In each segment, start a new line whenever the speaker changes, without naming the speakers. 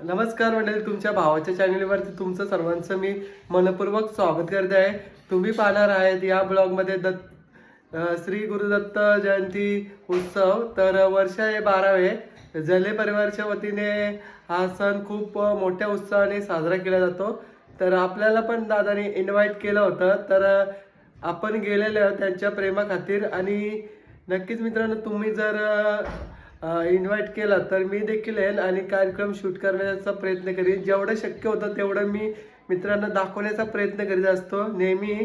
नमस्कार मंडळी, तुमच्या भावाच्या चॅनलवरती तुमचं सर्वांचं मी मनपूर्वक स्वागत करते आहे. तुम्ही पाहणार आहेत या ब्लॉगमध्ये श्री गुरुदत्त जयंती उत्सव. तर वर्ष हे 12वे. जले परिवारच्या वतीने हा सण खूप मोठ्या उत्साहाने साजरा केला जातो. तर आपल्याला पण दादाने इन्व्हाइट केलं होतं, तर आपण गेलेलो त्यांच्या प्रेमाखातीर. आणि नक्कीच मित्रांनो, तुम्ही जर इन्व्हाइट केला तर मी देखील येईल आणि कार्यक्रम शूट करण्याचा प्रयत्न करीन. जेवढं शक्य होतं तेवढं मी मित्रांना दाखवण्याचा प्रयत्न करीत असतो नेहमी.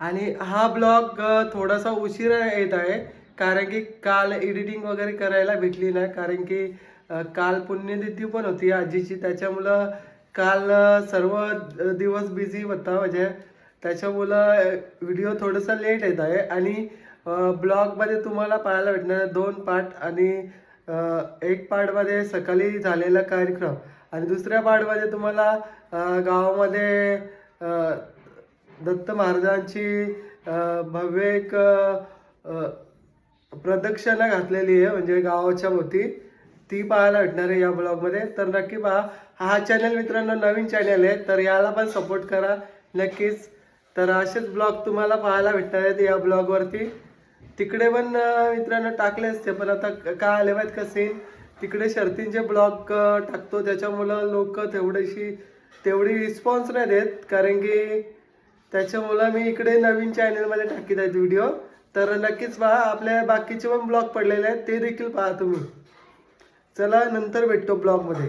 आणि हा ब्लॉग थोडासा उशिरा येत आहे, कारण की काल एडिटिंग वगैरे करायला भेटली नाही, कारण की काल पुण्यतिथी पण होती आजीची. त्याच्यामुळं काल सर्व दिवस बिझी होता, म्हणजे त्याच्यामुळं व्हिडिओ थोडासा लेट येत आहे. आणि ब्लॉगमध्ये तुम्हाला पाहायला भेटणार 2 पार्ट. आणि एक पार्टमध्ये सकाळी झालेला कार्यक्रम आणि दुसऱ्या पार्टमध्ये तुम्हाला गावामध्ये दत्त महाराजांची भव्य एक प्रदक्षिणा घातलेली आहे, म्हणजे गावाच्या भोवती, ती पाहायला भेटणार आहे या ब्लॉगमध्ये. तर नक्की पहा. हा चॅनल मित्रांनो नवीन चॅनल आहे, तर याला पण सपोर्ट करा नक्कीच. तर असेच ब्लॉग तुम्हाला पाहायला भेटणार आहेत या ब्लॉगवरती. तिकडे पण मित्रांनो टाकले असते, पण आता काय आले माहीत कसे, तिकडे शर्तींचे ब्लॉग टाकतो, त्याच्यामुळं लोक तेवढी रिस्पॉन्स नाही देत, कारण की त्याच्यामुळं मी इकडे नवीन चॅनलमध्ये टाकीत आहेत व्हिडिओ. तर नक्कीच पहा. आपल्या बाकीचे पण ब्लॉग पडलेले आहेत, ते देखील पहा तुम्ही. चला, नंतर भेटतो ब्लॉगमध्ये.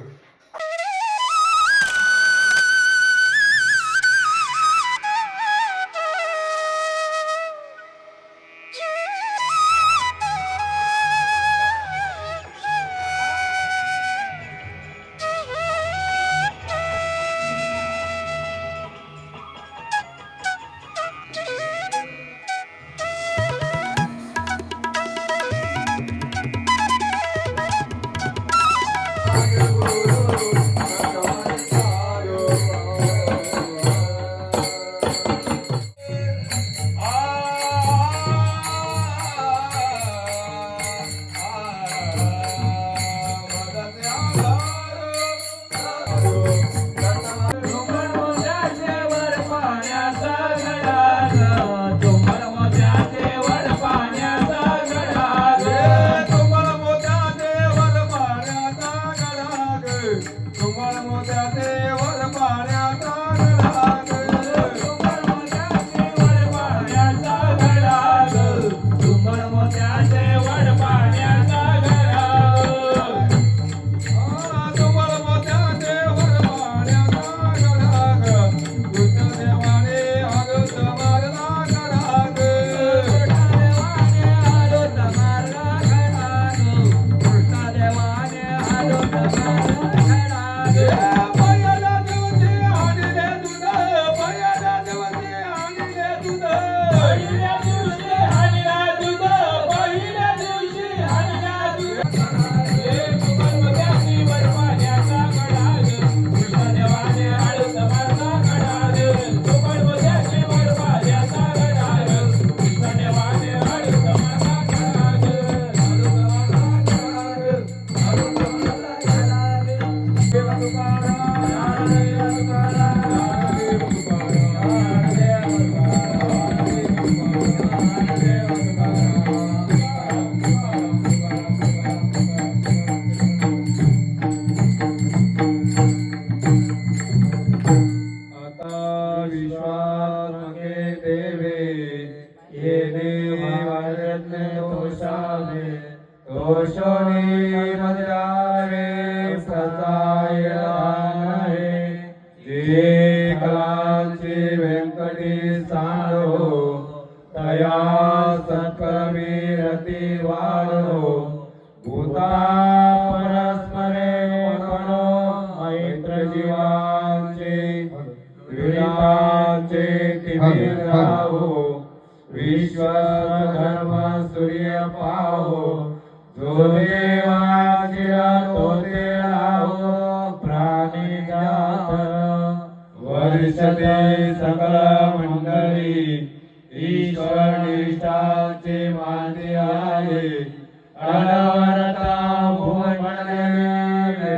तया सत्कर्मीरती वाढो भूता परस्परे मनो मैत्र जीवांचे विराचे तिमिराहो विश्व धर्म सूर्य पाहो जो देवाचिरा तोते राहो प्राणी जात वर्षते सकल मंडळी ईश्वर निष्ठाचे माते आले अनवरता भूमंडले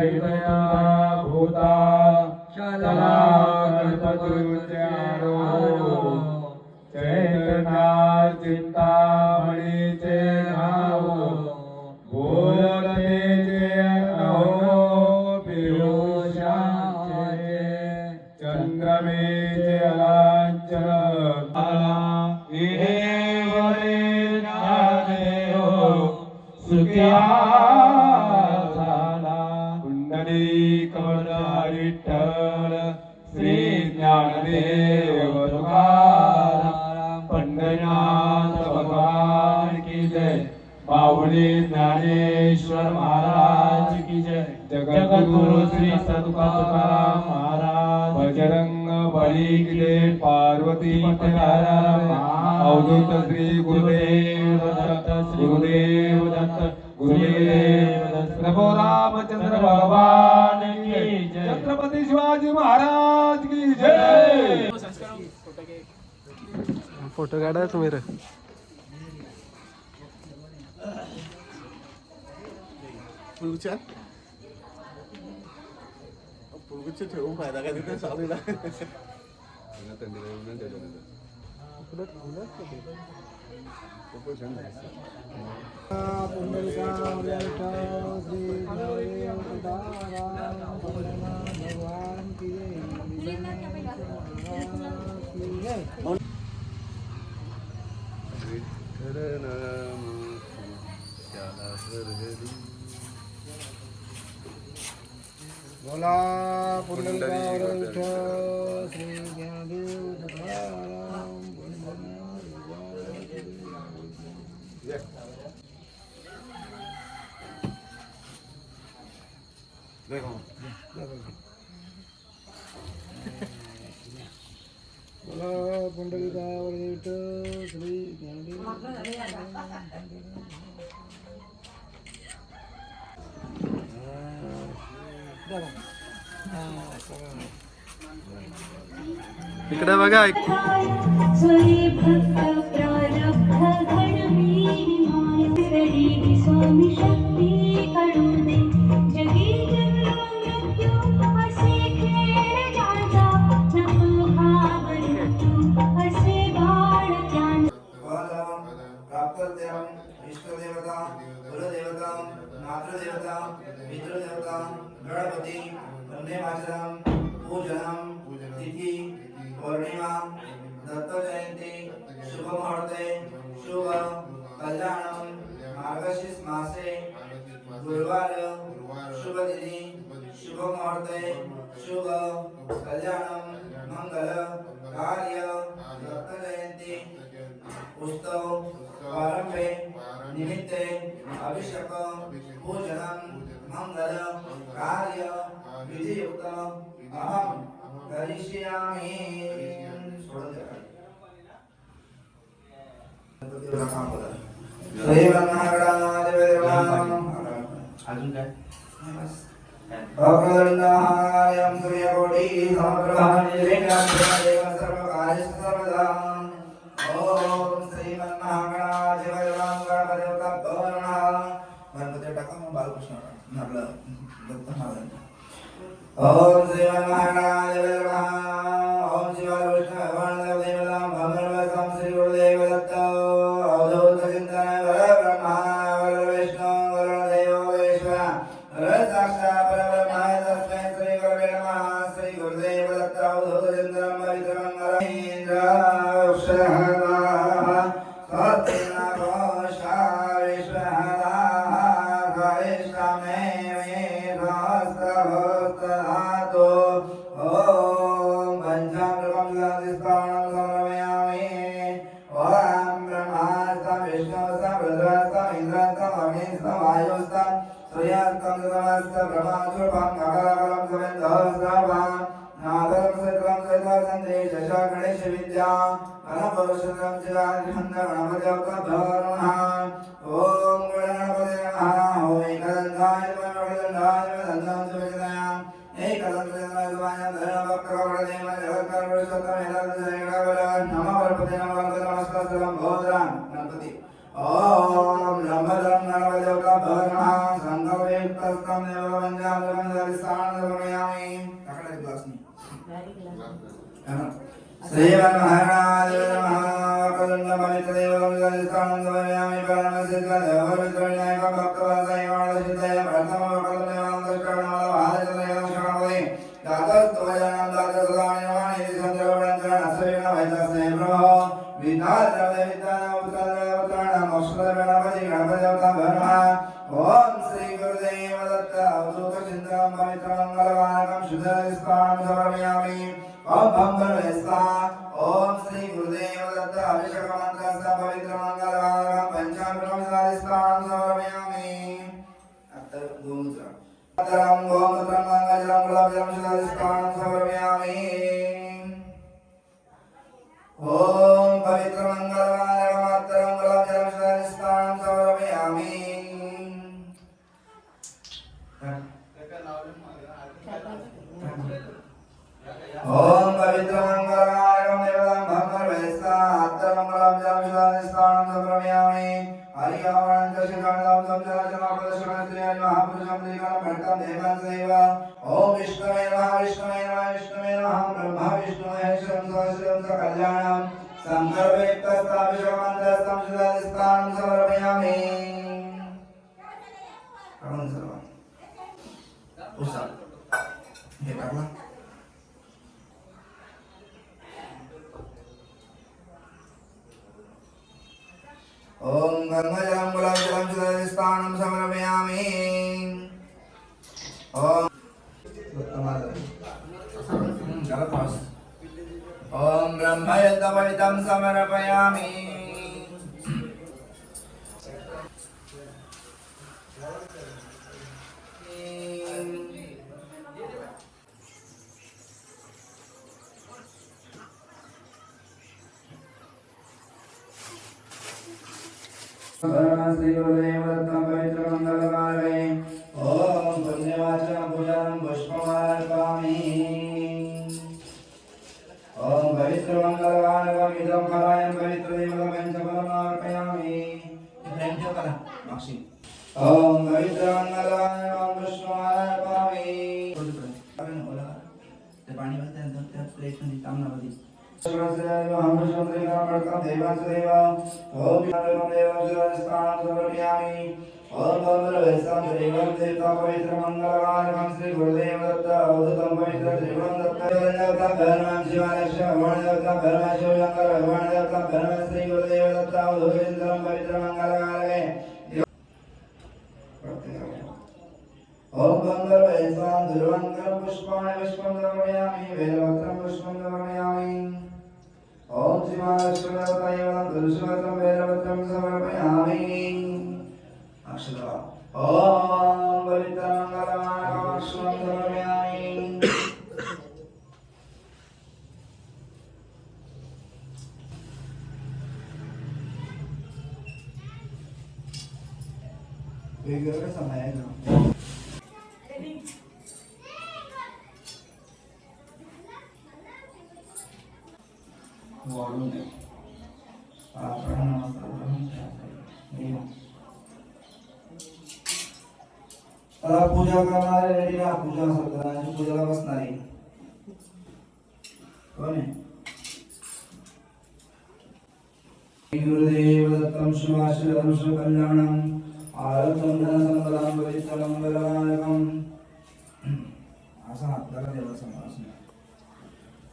पुंडलिकवरदारी विठ्ठल श्री ज्ञानदेव तुकाराम पंढरीनाथ भगवान की जय बाहुली ज्ञानेश्वर महाराज की जय जगद्गुरु श्री सद्गुरु तुकाराम महाराज बजरंग बली की जय पार्वती पतकाराम अवधूत श्री गुरुदेव दत्त गुरुदेव दत्त गुरुदेव दत्त प्रभु रामचंद्र भगवान की जय छत्रपती शिवाजी महाराज की जय
फोटो काढा तुम्ही रे
पुलगुच्छ ठेवून फायदा काय तिथे चालूला
बोला पुंडलिकावरद विठ्ठल श्री ज्ञानदेव तुकाराम बोला पुंडलिकावरद विठ्ठल श्री ज्ञानदेव
इकडे बघा
स्वामी शक्ती कळू दे जगी जन्म मृत्यू असे खेळ ज्यांचा नको घाबरू तू असे बाळ त्यांचा
प्राप्तद्यं इष्टदेवता कुलदेवता मातृदेवता पितृदेवता गणपती वंदे मातरम पूजनम तिथी पौर्णिमा दत्त जयंती शुभ मुहूर्ते शुभ कल्याणम मार्गशीर्ष मासे गुरुवार शुभ तिथी शुभ मुहूर्ते शुभ कल्याणम मंगल कार्य दत्त जयंती उत्सव प्रारंभे निमित्ते अभिषेक पूजनम मंगल कार्य विधियुक्त अहम करिष्यामि
अजून काय
अग्रदण्डायं सूर्यकोटि समप्रभा निर्विघ्नं देवं सर्वकार्येषु सर्वदा ओम श्रीमन्महागणाधिपतये गणपतये नमः गणपती टाका मग बालकृष्ण आपलं दत्त महाराज ओम श्रीमन्महागणाधिपतये नमः ओम शिवाय विष्णु भगवान देवदेवतां भगवान श्री गुरुदेव दत्त अवधूत चिंतन ब्रह्मा विष्णु गुरुदेव ईश्वर साक्षात् परब्रह्म तस्मै श्री गुरवे नमः श्री गुरुदेव दत्त अवधूत चिंतन पवित्रमंगल इंद्र गणेश विद्या गणपरुषं चिराघंड गणपतिर्भरणः ओम गणपते नमः ओम एकदन्ताय नमः दन्तं सुविदाय एकदन्ताय धर्मवक्रवरदेव जगत्कर्मृषतम यदग्नजयगणवल नमः गणपते नमः नमस्कारं भोद्रां गणपति ओम नमः गणपतिर्भरणः संघवेत्तस्तं देववंद्यां देववंद्यां समयामि तकडे ग्लासनी श्रीमन्महाराज नमः कदण्डममितदेवं जलिस्थानं समयामि परमसिद्धदेववित्रविनायकं भक्तवत्सलं प्रथमवकलमेवं दुष्कर्णवलभारतदेवं शरणवदे दातस्त्वजनं दातसदानिवानि सञ्जरोपणञ्चरणस्वेन प्रभो विद्याद्रवदेविद्यानमुत्तरदेवत्राणां मोक्षदगणपति गणपतिदेवतां भर्मः ॐ श्री गुरुदेव दत्त अवधूत चिंतनं पवित्रमङ्गलवाहकं शुद्धस्नानं समर्पयामि ओम भंगरवे स्वाहा ओम श्री गुरुदेव दत्त अभिषेकमन्त्रस्य पवित्रमङ्गलवाहकं पञ्चामृतं समर्पयामि अत्र गोमूत्र अतरं गोमूत्रं गङ्गाजलं गुलाबजलं शुद्धस्नानं समर्पयामि ओम पवित्रमङ्गलवाहकं अतरं गुलाबजलं शुद्धस्नानं समर्पयामि ओम पवित्रमङ्गलवाहकं देवतं भंगरवेस्ता अत्तमङ्गलं जलमिषादिस्तानं समर्पयामि हरियावणं च शिखाणं संचलचनापदशकणत्रियाणि महापुरुषं त्रिकालं भट्टं देवं सदैव ओम विष्णवे नमः विष्णवे नमः विष्णवे नमः ब्रह्मा विष्णु महेश्वरं सहस्रं च कल्याणं संकल्पयुक्तस्ताभिषेकमन्त्रस्तं शिखादिस्तानं समर्पयामि करून सर्व उसा हे टाकला ओम गंगाजलं गुलाबजलं शुद्धस्नानं समर्पयामि ओम ओम ब्रह्मयज्ञपवित्रं समर्पयामि श्री गुरुदेव दत्तं पवित्रमङ्गलवाहकं ओम पुण्यवाचनं पूजां पुष्पमार्पयामि ओम पवित्रमङ्गलवाहकं इदं फलायं पवित्रदेवं पञ्चफलं अर्पयामि प्रेमजो करा माक्षी ओम पवित्रमङ्गलवाहकं पुष्पमार्पयामि ते पाणी भरते त्या प्लेटमध्ये तांबणामध्ये श्री गुरुदेव दत्त अवधूतं पवित्र त्रिगुणं दत्त श्री गुरुदेव दत्त अवधूत चिंतनं पवित्रमङ्गलवाहकं ओम गंधर्वे स्वां दुर्वंकरं पुष्पाणि पुष्पं समर्पयामि वेदवक्त्रं पुष्पं समर्पयामि ओम श्रीमहालक्ष्मीदेवतायै वदं तुलसीपत्रं वेदवक्त्रं समर्पयामि अक्षता ओम पवित्रमङ्गलवाहकं अक्षतं समर्पयामि वेगवेगळ्या समयानं वाढून दे आता पूजा करणारे रेडी राहा पूजा सत्यनारायणाची पूजाला बसणारे कोण आहे गुरुदेव दत्तं शिवाशीलं कल्याणं आरतं धनसंपदां पवित्रमङ्गलवाहकम् असा हाताला देवाचा मास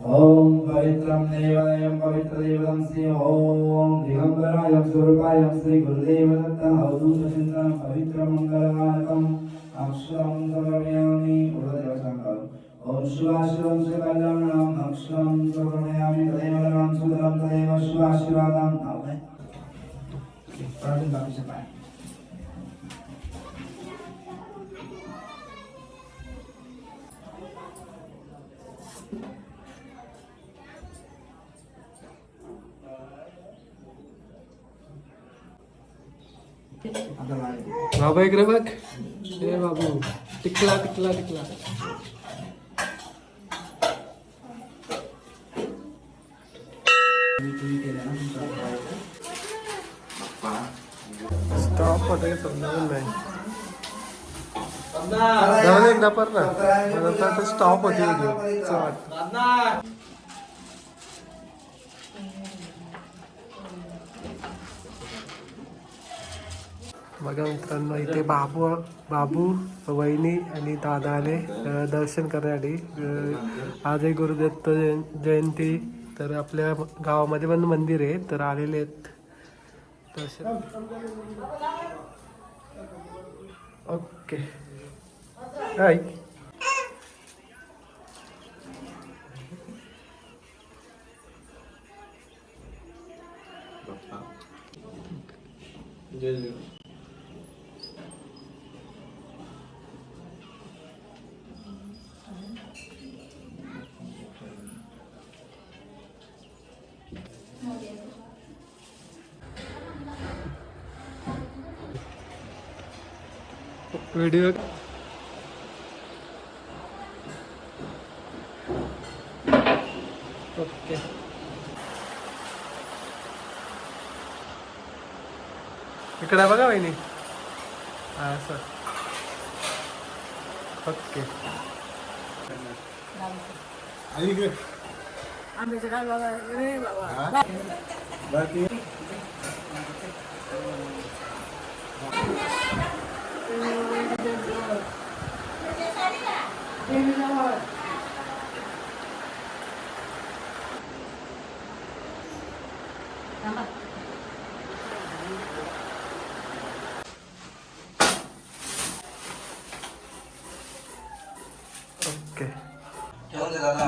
ओम पवित्रं देवायं पवित्रदेवं श्री ओम दिगंबरायं स्वरूपायं श्री गुरुदेव दत्त अवधूत चिंतनं पवित्रमङ्गलवाहकम् अक्षरं समर्पयामि उर्वदेवसंकल्प ओम शिवाशिवं कल्याणं अक्षरं समर्पयामि तदेव नाम सुदरं तदेव शिवाशीर्वादं नामे प्रार्थना बाकीचे पाय
बाबा इकडे बघ ए बाबू टिकला टिकला टिकला स्टॉप होते समजावून नाही एकदा पर ना स्टॉप होती बघा मित्रांनो इथे बाबू वहिनी आणि दादा आले दर्शन करण्यासाठी. आज आहे गुरुदत्त जयंती, तर आपल्या गावामध्ये पण मंदिर आहे, तर आलेले आहेत दर्शन. ओके. हाय. Video okay. इकडे बघा वहिनी. हा सर. ओके. ओके.
ठेवून दे दादा.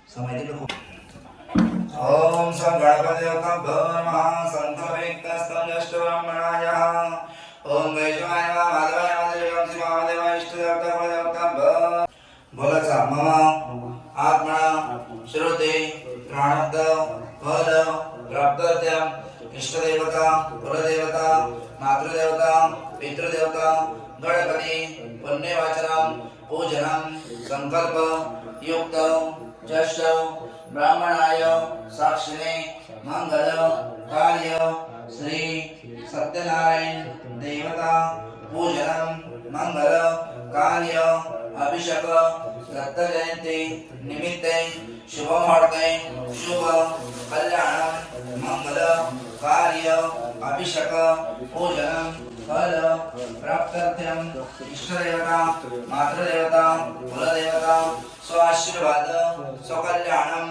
समय दिलं खूप. ओम सं गणपतिदेवताभ्यो नमः. संकल्पयुक्तस्तं ज्येष्ठब्राह्मणाय. ओम वैष्णवाय नमः. माधवाय नमः. देवं शिवाय इष्टदेवता कुलदेवताभ्यो. बोलाचा मम आत्मना श्रुते प्राणद फल प्राप्त्यर्थम इष्टदेवता कुलदेवता मातृदेवता पितृदेवता गणपती पुण्यवाचनम पूजनम संकल्प युक्त ज्येष्ठ ब्राह्मणाय साक्षिणे मंगल कार्य श्री सत्यनारायण देवता पूजनम मंगल कार्य अभिषेक दत्त जयंती निमित्ते शुभ मुहूर्ते शुभ कल्याण मंगल कार्य अभिषेक पूजन फल प्राप्त्यर्थम इष्टदेवता मातृदेवता कुलदेवता स्वाशीर्वाद स्वकल्याणम.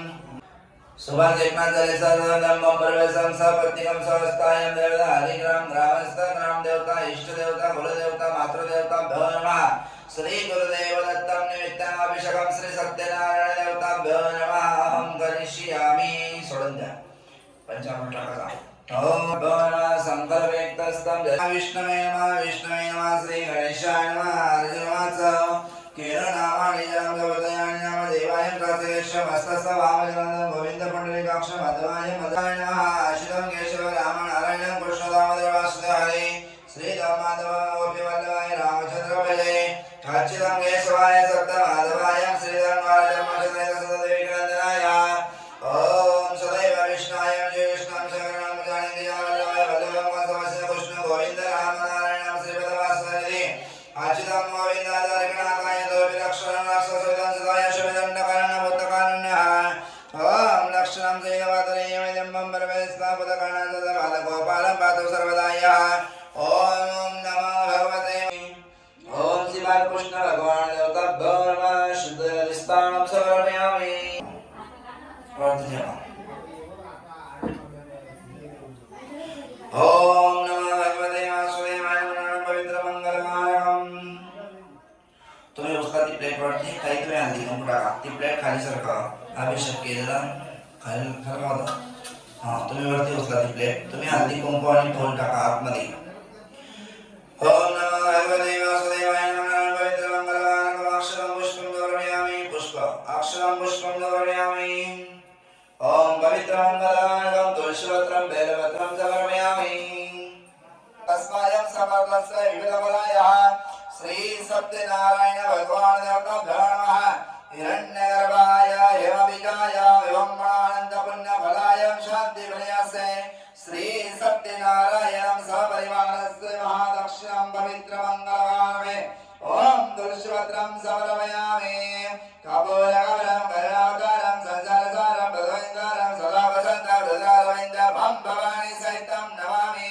सुभाष एकनाथ झाले सर्वधर्म परवेशम सपत्निकम सवस्थायम देवता हरिग्राम ग्रामस्थ ग्राम देवता इष्टदेवता कुलदेवता मातृदेवता भ्यो नमः. श्री गुरुदेव दत्तम निमित्तम अभिषेकम श्री सत्यनारायण देवता भ्यो नमः. अहम करिष्यामि. सोडून द्या पंचामृत टाका. ओम भ्यो नमः. संकल्पयुक्तस्तं विष्णवे नमः. विष्णवे नमः. श्री गणेशाय नमः. अर्जुनाच केरनामानि जगदवदयानि नमः. देवाय प्रसेशम हस्तस्थ वामजनन्दं गोविंद पुंडरीकाक्ष मध्वाय मदाय नमः. आशितं केशव राम नारायण कृष्ण दामोदर वासुदेव हरे. श्री दामाधव गोपी वल्लभाय रामचंद्र भजे. अच्युतं केशवाय सप्तमाधवाय श्रीधर्माय धर्मचंद्राय सदेविकनंदनाय. ओम सदैव विष्णाय जय विष्णु शरणं जानिते वल्लभाय वल्लभं वसवस्य कृष्ण गोविंद राम नारायण श्रीपदवासुदेव. अच्युतं गोविंद दर्शनाय दोपि लक्षणं राक्षसविदं सदाय शुभदण्डकारण भूतकारुण्यः. ओम लक्षणं जयवातरेयमिदं परमेश्वरपदकर्णं बालगोपालं पातु सर्वदायः. ओम नमो भगवते. ओम शिवाय कृष्ण भगवान देवताभ्यो नमः. शुद्धलिस्तानं समर्पयामि. ओम नमो भगवते वासुदेवाय नमः. पवित्र मंगलकारकम. तुम्ही उचला ती प्लेट वरती काही तुम्ही हल्दी घेऊन टाका. ती प्लेट खाली सरका. अभिषेक केलेला खाली सरका होता. हा तुम्ही वरती उचला ती प्लेट. तुम्ही हल्दी कुंकू आणि फूल टाका आतमध्ये. ओम नमो भगवते वासुदेवाय नमः. पवित्र मंगलकारकम. अक्षरं पुष्पं समर्पयामि. पुष्प अक्षरं पुष्पं समर्पयामि. ओम पवित्र मंगलकारकम. तुलसीपत्रं बेलपत्रं समर्पयामि. तस्मायं समर्थस्य विविधफलायः श्री सत्यनारायण भगवान देवताभ्यो नमः. हिरण्यगर्भाय हेमबीजाय विभम्मानंद पुण्यफलाय शान्तिफलयासे श्री सत्यनारायणं सपरिवारस्य महादक्षिणं पवित्र मंगलकारमे. ओम तुलसीपत्रं समर्पयामि. कपूरगमनं करुणावतारं संसारसारं भगवन्तारं सदा वसन्तं हृदयारविन्दं भवानी सहितं नमामि.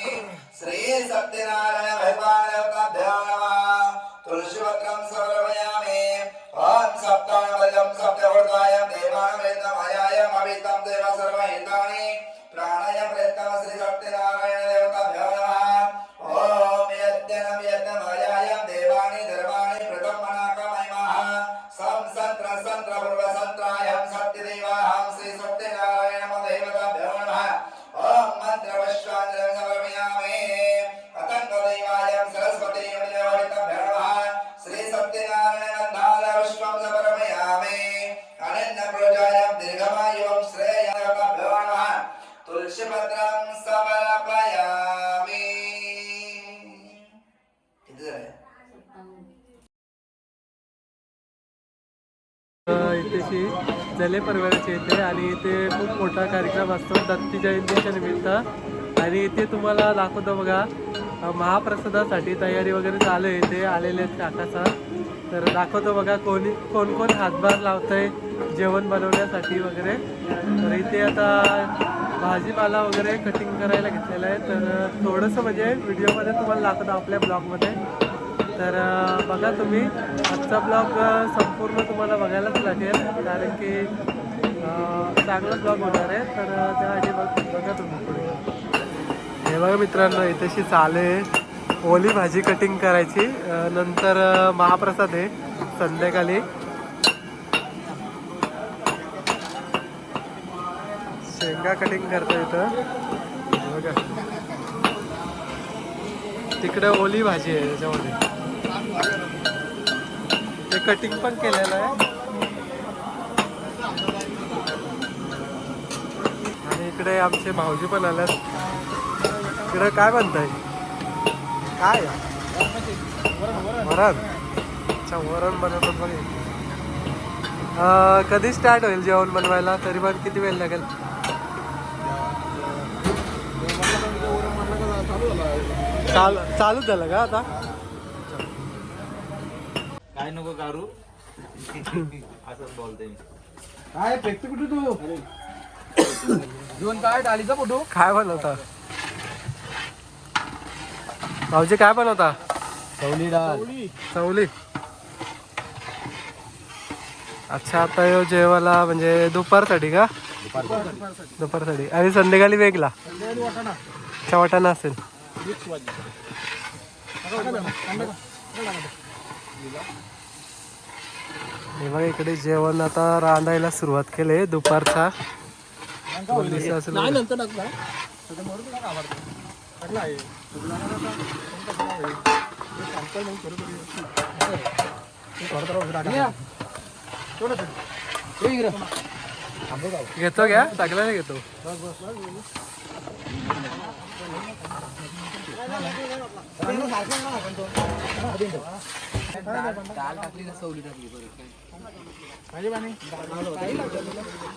श्री सत्यनारायण भगवान देवताभ्यो नमः. तुलसीपत्रं समर्पयामि. ओम सप्ताहवदं सप्तवर्धायं देवामृतमयायं अमितं देव सर्वहितानि प्राणाय प्रयत्नं श्री सत्यनारायण देवताभ्यो नमः. ओम यज्ञनं यज्ञमयायं देवा
इथेशी जले परवेळाचे येते आणि इथे खूप मोठा कार्यक्रम असतो दत्ती जयंतीच्या निमित्त आणि इथे तुम्हाला दाखवतो बघा महाप्रसादासाठी तयारी वगैरे चालू आहे इथे आलेले आहेत काकासा तर दाखवतो बघा कोण कोण हातभार लावतंय जेवण बनवण्यासाठी वगैरे तर इथे आता भाजीपाला वगैरे कटिंग करायला घेतलेलं आहे तर थोडंसं म्हणजे व्हिडिओमध्ये तुम्हाला दाखवतो आपल्या ब्लॉगमध्ये तर बघा तुम्ही आजचा ब्लॉग संपूर्ण तुम्हाला बघायलाच लागेल कारण की चांगला ब्लॉग होणार आहे तर त्यासाठी बघा तुम्ही पुढे हे बघा मित्रांनो इथेशी चालू आहे ओली भाजी कटिंग करायची नंतर महाप्रसाद आहे संध्याकाळी शेंगा कटिंग करतो इथं बघा तिकडे ओली भाजी आहे त्याच्यामध्ये ते कटिंग पण केलेलं आहे आणि इकडे आमचे भाऊजी पण आल्यात इकडे काय बनतंय काय वरण अच्छा वरण बनवतात बघ कधी स्टार्ट होईल जेवण बनवायला तरी पण किती वेळ लागेल चालूच झालं का आता
काय नको कारू असंच बोलते मी
काय फेकतो कुठे तू जेवण काय डाळीचा फोटो
काय बनवता भाऊजी काय बनवता
चवली डाळ
चवली अच्छा आता ह्यो जेवायला म्हणजे दुपारसाठी का दुपारसाठी आणि संध्याकाळी वेगळा अच्छा वाटाणा असेल हे बघा इकडे जेवण आता रांधायला सुरुवात केली दुपारचा घेतो घ्या सगळ्याला घेतो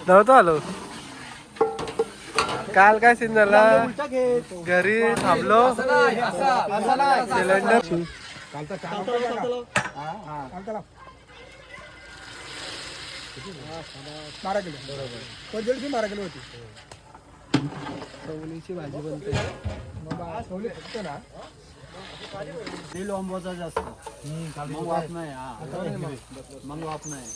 नव्हतं आलो काल काय सीन झाला घरी थांबलो सिलेंडर चवलीची भाजी बनते
लोंबोचा जास्त मग वाप नाही मग वाप नाही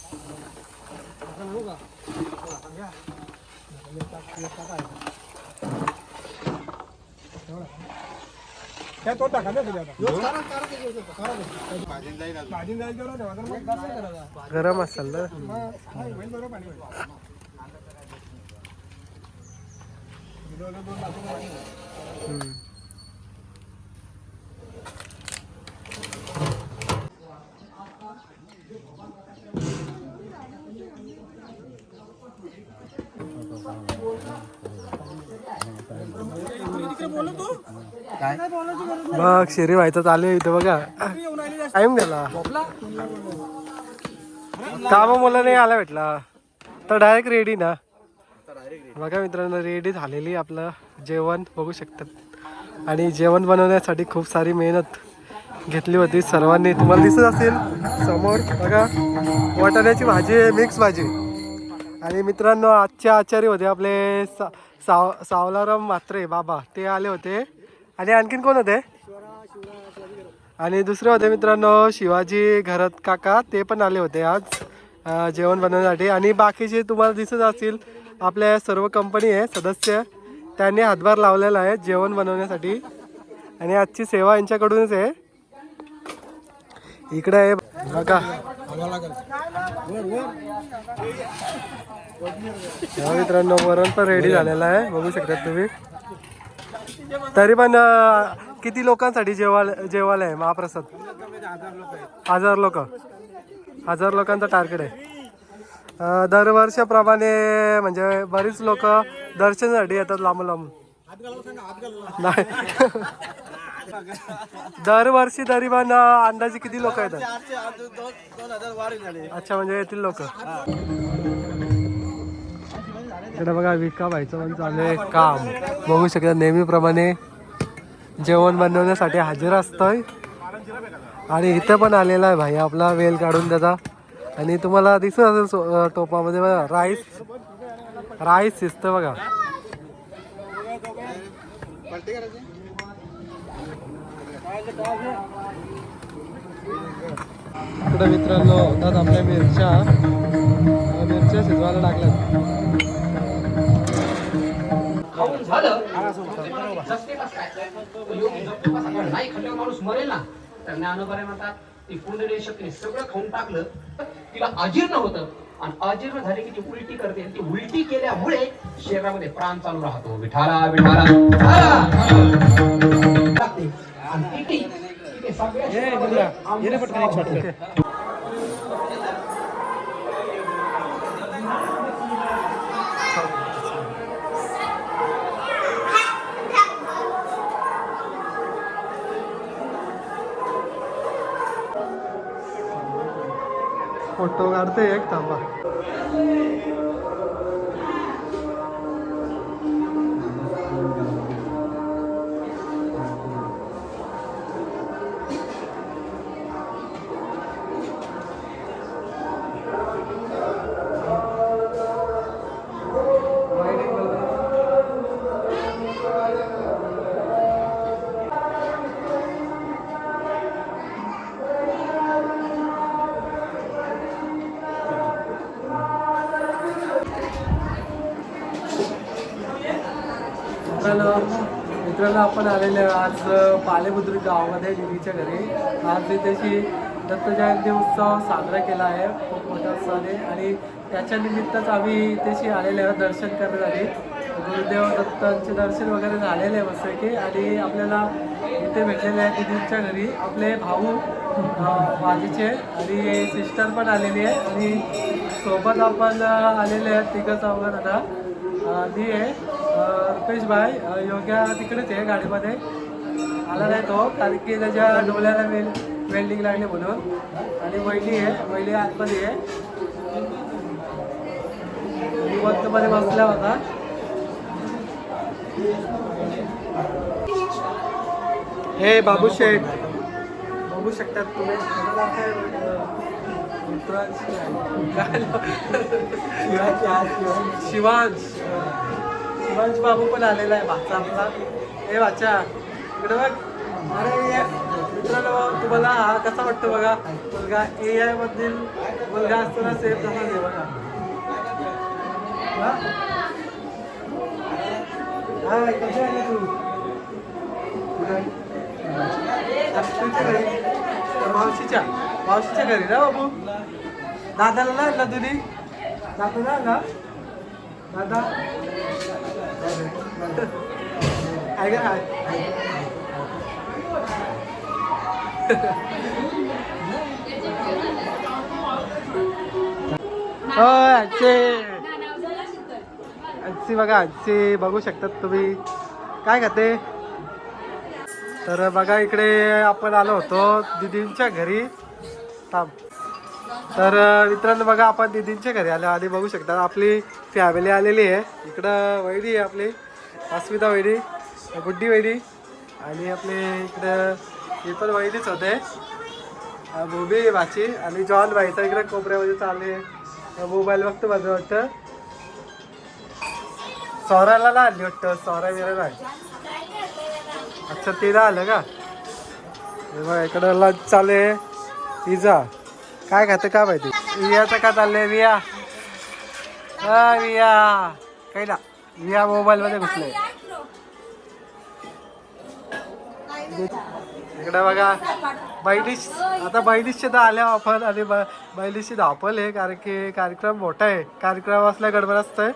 गरम असेल ना बघ शेरी व्हायचं चालू आहे इथं बघा टाइम गेला काम मला नाही आला भेटला तर डायरेक्ट रेडी ना बघा मित्रांनो रेडी झालेली आपलं जेवण बघू शकतात आणि जेवण बनवण्यासाठी खूप सारी मेहनत घेतली होती सर्वांनी तुम्हाला दिसत असेल समोर बघा वाटाण्याची भाजी मिक्स भाजी आणि मित्रांनो आजचे आचार्य होते आपले सावलाराम म्हात्रे बाबा ते आले होते आणि आणखीन कोण होते आणि दुसरे होते मित्रांनो शिवाजी घरात काका ते पण आले होते आज जेवण बनवण्यासाठी आणि बाकीचे तुम्हाला दिसत असतील आपल्या सर्व कंपनी आहे सदस्य त्यांनी हातभार लावलेला आहे जेवण बनवण्यासाठी आणि आजची सेवा यांच्याकडूनच आहे इकडे आहे बघा मित्रांनो वरण पण रेडी झालेला आहे बघू शकता तुम्ही तरी पण किती लोकांसाठी जेवायला आहे महाप्रसाद 1000 लोकांचा टार्गेट आहे दरवर्षाप्रमाणे म्हणजे बरीच लोक दर्शनासाठी येतात लांब नाही दरवर्षी तरी पण अंदाजे किती लोक येतात?
2000 वाढ झाले.
अच्छा, म्हणजे येथील लोक. इकडे बघा विका व्हायचं पण चालू आहे काम. बघू शकता नेहमीप्रमाणे जेवण बनवण्यासाठी हजर असतोय. आणि इथं पण आलेला आहे भाई आपला वेल काढून त्याचा. आणि तुम्हाला दिसत असेल टोपामध्ये बघा राईस दिसतं बघा. इकडे मित्रांनो होतात आपल्या मिरच्या शिजवायला टाकल्यात.
नाही खाल्ल्यावर माणूस मरेल ना. तर ज्ञानोबारे म्हणतात ती कुंडली शक्ती सगळं खाऊन टाकलं तिला अजीर्ण होतं आणि अजीर्ण झाले की ती उलटी करते. ती उलटी केल्यामुळे शरीरामध्ये प्राण चालू राहतो. विठाला विठाला लागते. आणि तिथे सगळ्या
फोटो काढते एक थांबा. मित्रांनो आपण आलेले आज पालेबुद्रुक गावामध्ये दीदीच्या घरी. आज त्याची दत्त जयंती उत्सव साजरा केला आहे खूप मोठ्या उत्साहाने. आणि त्याच्या निमित्तच आम्ही त्याशी आलेले आहोत दर्शन करण्यासाठी. गुरुदेव दत्तांचे दर्शन वगैरे झालेले आहे मस्तपैकी. आणि आपल्याला इथे भेटलेले आहे दीदीच्या घरी आपले भाऊ बाजीचे आणि सिस्टर पण आलेली आहे. आणि सोबत आपण आलेले आहेत तिघं चौघं आता. मी आहे रुपेश भाई. योग्य तिकडेच आहे गाडीमध्ये आला नाही तो कारण की त्याच्या डोळ्याला वेल्डिंग लागली म्हणून. आणि वहिनी आतमध्ये आहे. वरतमध्ये बसला होता. हे बाबू शेठ बघू शकतात तुम्ही. शिवांश बाबू पण आलेला आहे भाचा आपला. हे भाचा इकडे बघ. अरे मित्रांनो तुम्हाला हा कसा वाटतो बघा मुलगा. AI मधील मुलगा असतो ना सेम तसाच आहे बघा. हा कशी आहे तू? मावशीच्या घरी ना बाबू. दादाला ना आणला तुम्ही? दादाला आणला दादा आहे का? आजची बघा आजची बघू शकतात तुम्ही काय खाते. तर बघा इकडे आपण आलो होतो दीदींच्या घरी. थांब. तर मित्रांनो बघा आपण दीदींच्या घरी आलो आणि बघू शकता आपली फॅमिली आलेली आहे. इकडं वहिनी आहे आपली अस्मिता वहिनी, गुड्डी वहिनी आणि आपले इकडं हे पण वहिनीच होते. भूमी भाची आणि जॉन भाईचा इकडे कोपऱ्यामध्ये चालले मोबाईल बघतो माझं वाटतं. सौराला ना आणली वाटतं. सौरा बिरा नाही. अच्छा तिला आलं का? बघा इकडं लंच चालू आहे. पिझ्झा काय खातं का माहिती. वियाचं का चाललंय विया? विया काही ना विया मोबाईल मध्ये घुसले. इकडे बघा बैलिश. आता बैलिशचे तर आल्या आपण आणि बैलिशची धावपल आहे कारण की कार्यक्रम मोठा आहे. कार्यक्रम असल्या गडबड असतंय.